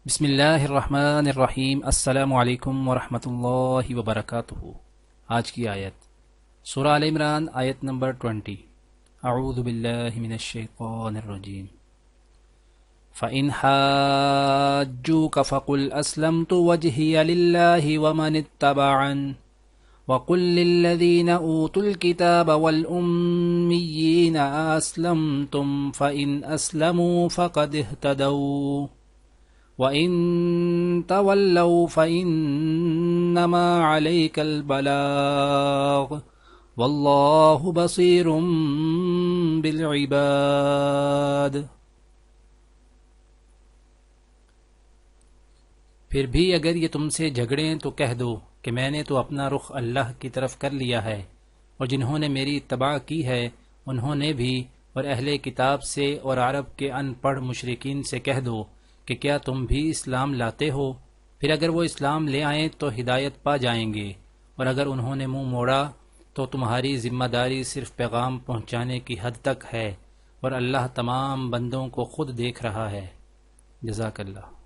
بسم اللہ الرحمن الرحیم۔ السلام علیکم ورحمۃ اللہ وبرکاتہ۔ آج کی آیت سورہ آل عمران، آیت نمبر 20۔ اعوذ باللہ من الشیطان الرجیم۔ فَإِنْ حَاجُّوكَ فَقُلْ أَسْلَمْتُ وَجْهِيَ لِلَّهِ وَمَنِ اتَّبَعَنِ وَقُلْ لِلَّذِينَ أُوتُوا الْكِتَابَ وَالْأُمِّيِّينَ أَأَسْلَمْتُمْ فَإِنْ أَسْلَمُوا فَقَدِ اهْتَدَوْا وَإِن تَوَلَّوْا فَإِنَّمَا عَلَيْكَ الْبَلَاغُ وَاللَّهُ بَصِيرٌ بِالْعِبَادِ۔ پھر بھی اگر یہ تم سے جھگڑیں تو کہہ دو کہ میں نے تو اپنا رخ اللہ کی طرف کر لیا ہے، اور جنہوں نے میری اتباع کی ہے انہوں نے بھی، اور اہل کتاب سے اور عرب کے ان پڑھ مشرکین سے کہہ دو کہ کیا تم بھی اسلام لاتے ہو؟ پھر اگر وہ اسلام لے آئیں تو ہدایت پا جائیں گے، اور اگر انہوں نے منہ موڑا تو تمہاری ذمہ داری صرف پیغام پہنچانے کی حد تک ہے، اور اللہ تمام بندوں کو خود دیکھ رہا ہے۔ جزاک اللہ۔